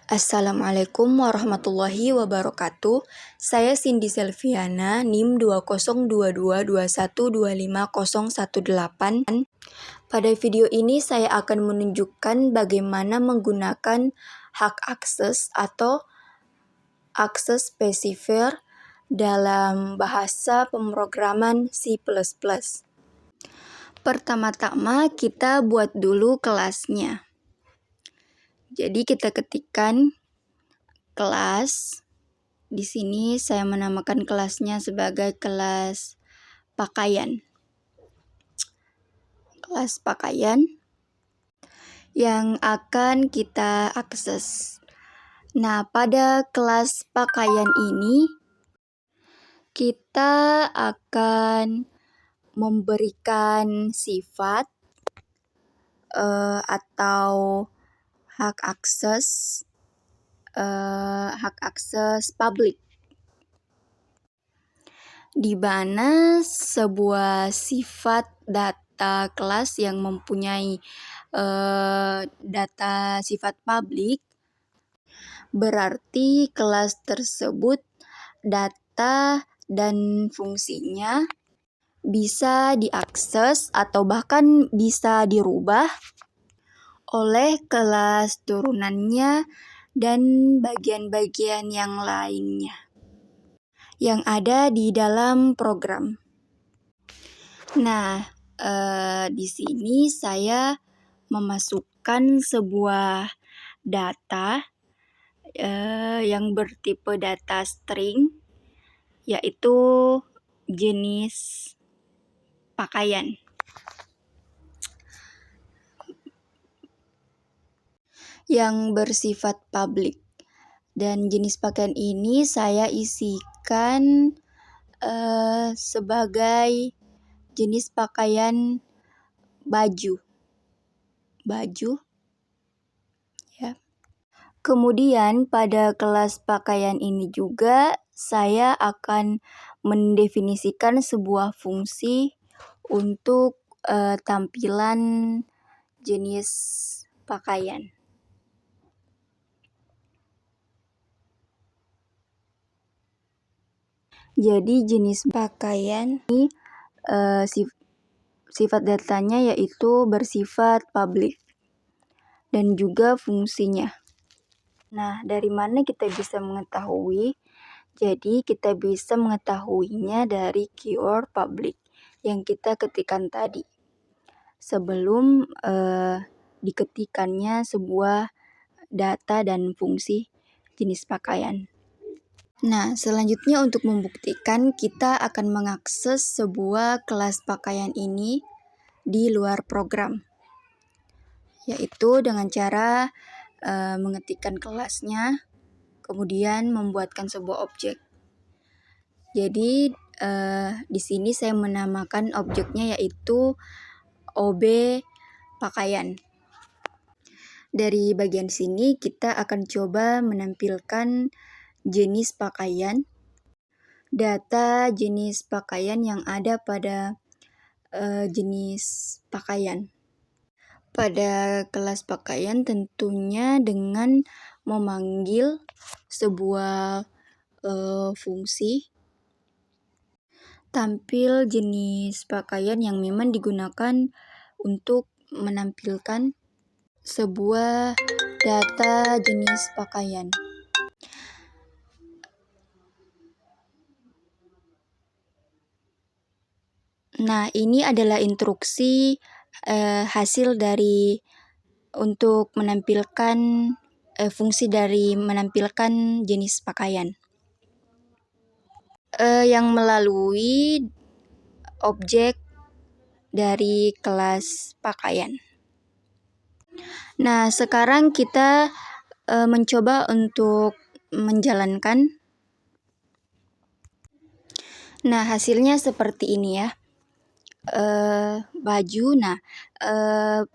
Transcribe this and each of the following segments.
Assalamualaikum warahmatullahi wabarakatuh. Saya Cindy Selviana, NIM 202221250018. Pada video ini saya akan menunjukkan bagaimana menggunakan hak akses atau akses spesifier dalam bahasa pemrograman C++. Pertama-tama kita buat dulu kelasnya. Jadi kita ketikkan kelas. Di sini saya menamakan kelasnya sebagai kelas pakaian. Kelas pakaian yang akan kita akses. Nah, pada kelas pakaian ini kita akan memberikan sifat atau hak akses publik, di mana sebuah sifat data kelas yang mempunyai data sifat publik berarti kelas tersebut data dan fungsinya bisa diakses atau bahkan bisa dirubah oleh kelas turunannya dan bagian-bagian yang lainnya yang ada di dalam program. Nah, di sini saya memasukkan sebuah data yang bertipe data string, yaitu jenis pakaian. Yang bersifat publik. Dan jenis pakaian ini saya isikan sebagai jenis pakaian baju ya. Kemudian pada kelas pakaian ini juga saya akan mendefinisikan sebuah fungsi untuk tampilan jenis pakaian. Jadi jenis pakaian ini sifat datanya yaitu bersifat publik dan juga fungsinya. Nah, dari mana kita bisa mengetahui? Jadi kita bisa mengetahuinya dari keyword public yang kita ketikkan tadi sebelum diketikannya sebuah data dan fungsi jenis pakaian. Nah, selanjutnya untuk membuktikan kita akan mengakses sebuah kelas pakaian ini di luar program, yaitu dengan cara mengetikkan kelasnya, kemudian membuatkan sebuah objek. Jadi di sini saya menamakan objeknya yaitu OB pakaian. Dari bagian sini kita akan coba menampilkan jenis pakaian, data jenis pakaian yang ada pada jenis pakaian. Pada kelas pakaian tentunya dengan memanggil sebuah fungsi tampil jenis pakaian yang memang digunakan untuk menampilkan sebuah data jenis pakaian. Nah, ini adalah instruksi hasil dari untuk menampilkan fungsi dari menampilkan jenis pakaian yang melalui objek dari kelas pakaian. Nah, sekarang kita mencoba untuk menjalankan. Nah, hasilnya seperti ini ya. Baju. Nah,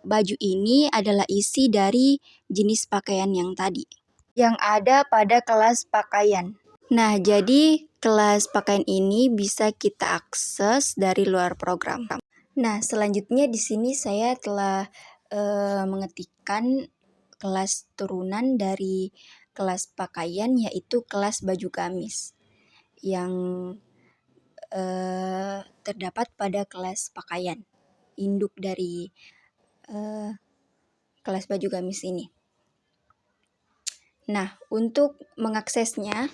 baju ini adalah isi dari jenis pakaian yang tadi yang ada pada kelas pakaian. Nah, jadi kelas pakaian ini bisa kita akses dari luar program. Nah, selanjutnya di sini saya telah mengetikkan kelas turunan dari kelas pakaian, yaitu kelas baju gamis yang terdapat pada kelas pakaian, induk dari kelas baju gamis ini. Nah, untuk mengaksesnya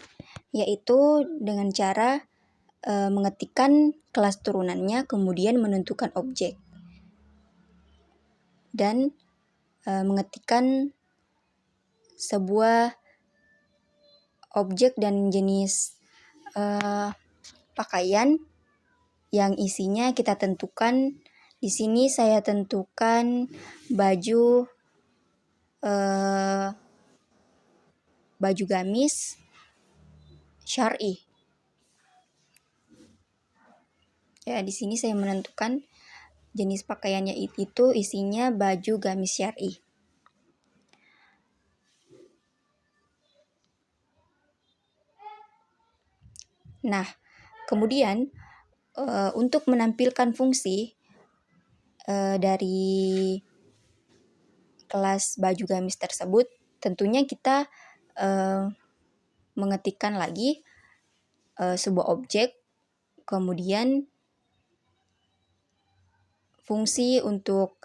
yaitu dengan cara mengetikkan kelas turunannya, kemudian menentukan objek, dan mengetikkan sebuah objek dan jenis pakaian yang isinya kita tentukan. Di sini saya tentukan baju gamis syar'i. Ya, di sini saya menentukan jenis pakaiannya itu isinya baju gamis syar'i. Nah, kemudian untuk menampilkan fungsi dari kelas baju gamis tersebut, tentunya kita mengetikkan lagi sebuah objek, kemudian fungsi untuk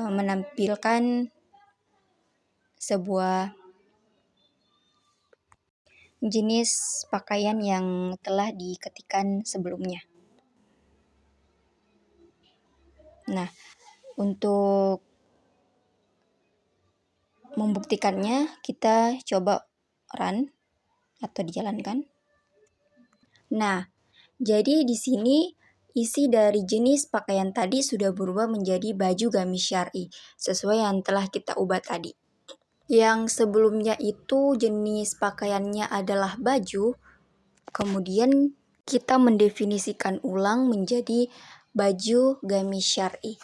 menampilkan sebuah jenis pakaian yang telah diketikkan sebelumnya. Nah, untuk membuktikannya kita coba run atau dijalankan. Nah, jadi di sini isi dari jenis pakaian tadi sudah berubah menjadi baju gamis syar'i sesuai yang telah kita ubah tadi. Yang sebelumnya itu jenis pakaiannya adalah baju, kemudian kita mendefinisikan ulang menjadi baju gamis syar'i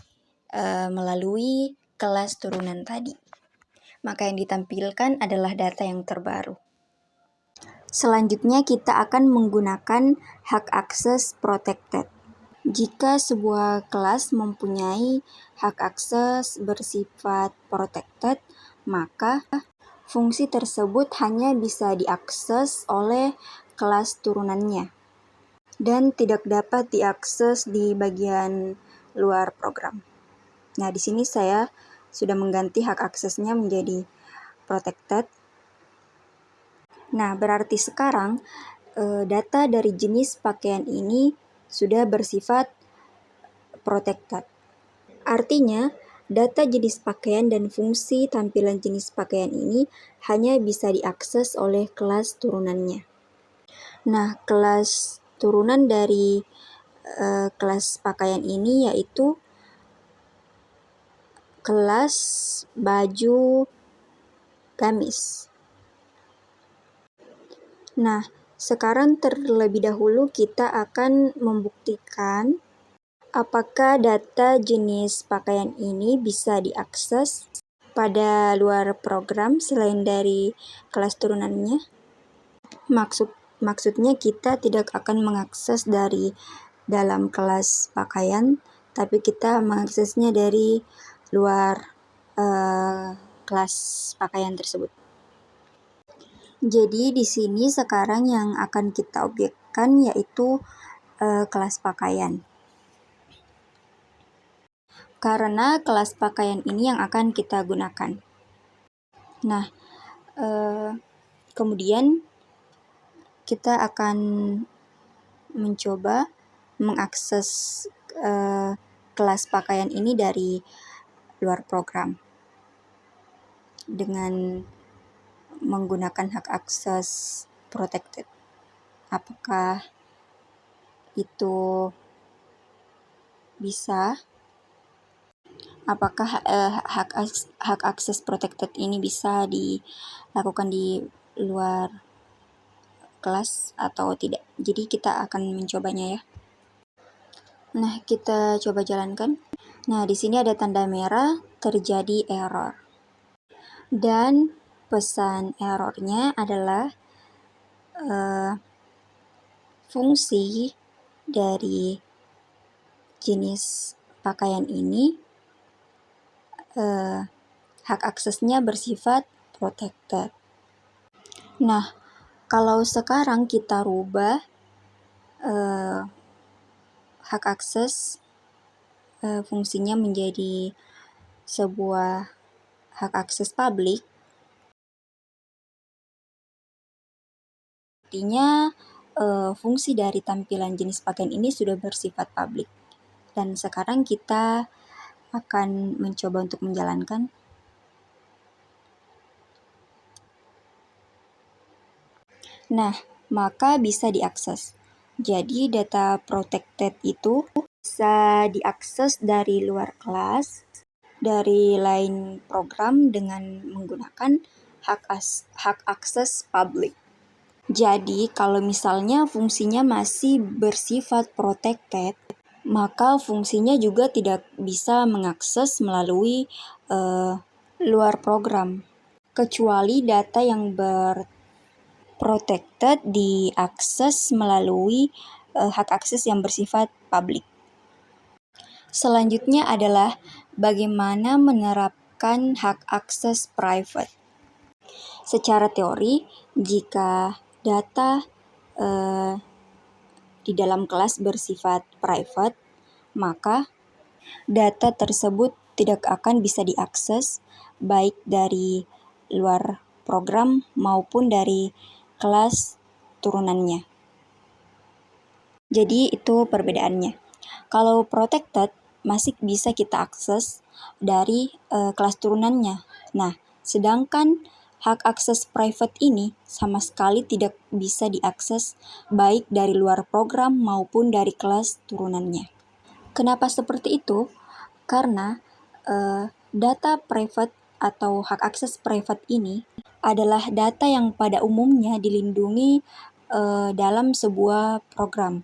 melalui kelas turunan tadi. Maka yang ditampilkan adalah data yang terbaru. Selanjutnya kita akan menggunakan hak akses protected. Jika sebuah kelas mempunyai hak akses bersifat protected, maka fungsi tersebut hanya bisa diakses oleh kelas turunannya dan tidak dapat diakses di bagian luar program. Nah, di sini saya sudah mengganti hak aksesnya menjadi protected. Nah, berarti sekarang data dari jenis pakaian ini sudah bersifat protected. Artinya, data jenis pakaian dan fungsi tampilan jenis pakaian ini hanya bisa diakses oleh kelas turunannya. Nah, kelas turunan dari kelas pakaian ini yaitu kelas baju gamis. Nah, sekarang terlebih dahulu kita akan membuktikan apakah data jenis pakaian ini bisa diakses pada luar program selain dari kelas turunannya. Maksudnya kita tidak akan mengakses dari dalam kelas pakaian, tapi kita mengaksesnya dari luar kelas pakaian tersebut. Jadi di sini sekarang yang akan kita objekkan yaitu kelas pakaian. Karena kelas pakaian ini yang akan kita gunakan. Nah, kemudian kita akan mencoba mengakses kelas pakaian ini dari luar program dengan menggunakan hak akses protected. Apakah itu bisa? Apakah hak akses protected ini bisa dilakukan di luar kelas atau tidak? Jadi kita akan mencobanya ya. Nah, kita coba jalankan. Nah, di sini ada tanda merah, terjadi error. Dan pesan errornya adalah fungsi dari jenis pakaian ini hak aksesnya bersifat protected. Nah, kalau sekarang kita rubah hak akses fungsinya menjadi sebuah hak akses publik, artinya fungsi dari tampilan jenis pakaian ini sudah bersifat publik. Dan sekarang kita akan mencoba untuk menjalankan. Nah, maka bisa diakses. Jadi data protected itu bisa diakses dari luar kelas, dari lain program dengan menggunakan hak akses publik. Jadi kalau misalnya fungsinya masih bersifat protected, maka fungsinya juga tidak bisa mengakses melalui luar program, kecuali data yang protected diakses melalui hak akses yang bersifat publik. Selanjutnya adalah bagaimana menerapkan hak akses private. Secara teori, jika data di dalam kelas bersifat private, maka data tersebut tidak akan bisa diakses baik dari luar program maupun dari kelas turunannya. Jadi itu perbedaannya. Kalau protected masih bisa kita akses dari kelas turunannya. Nah, sedangkan hak akses private ini sama sekali tidak bisa diakses baik dari luar program maupun dari kelas turunannya. Kenapa seperti itu? Karena data private atau hak akses private ini adalah data yang pada umumnya dilindungi dalam sebuah program.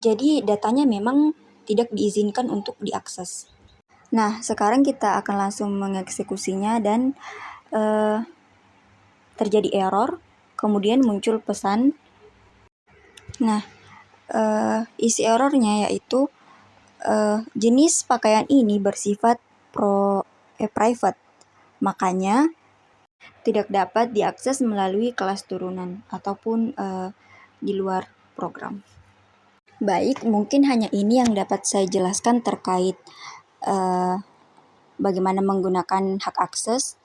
Jadi datanya memang tidak diizinkan untuk diakses. Nah, sekarang kita akan langsung mengeksekusinya dan terjadi error, kemudian muncul pesan. Nah, isi errornya yaitu jenis pakaian ini bersifat private, makanya tidak dapat diakses melalui kelas turunan ataupun di luar program. Baik, mungkin hanya ini yang dapat saya jelaskan terkait bagaimana menggunakan hak akses.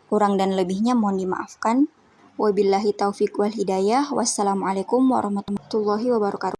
Kurang dan lebihnya mohon dimaafkan. Wabillahi taufiq wal hidayah. Wassalamualaikum warahmatullahi wabarakatuh.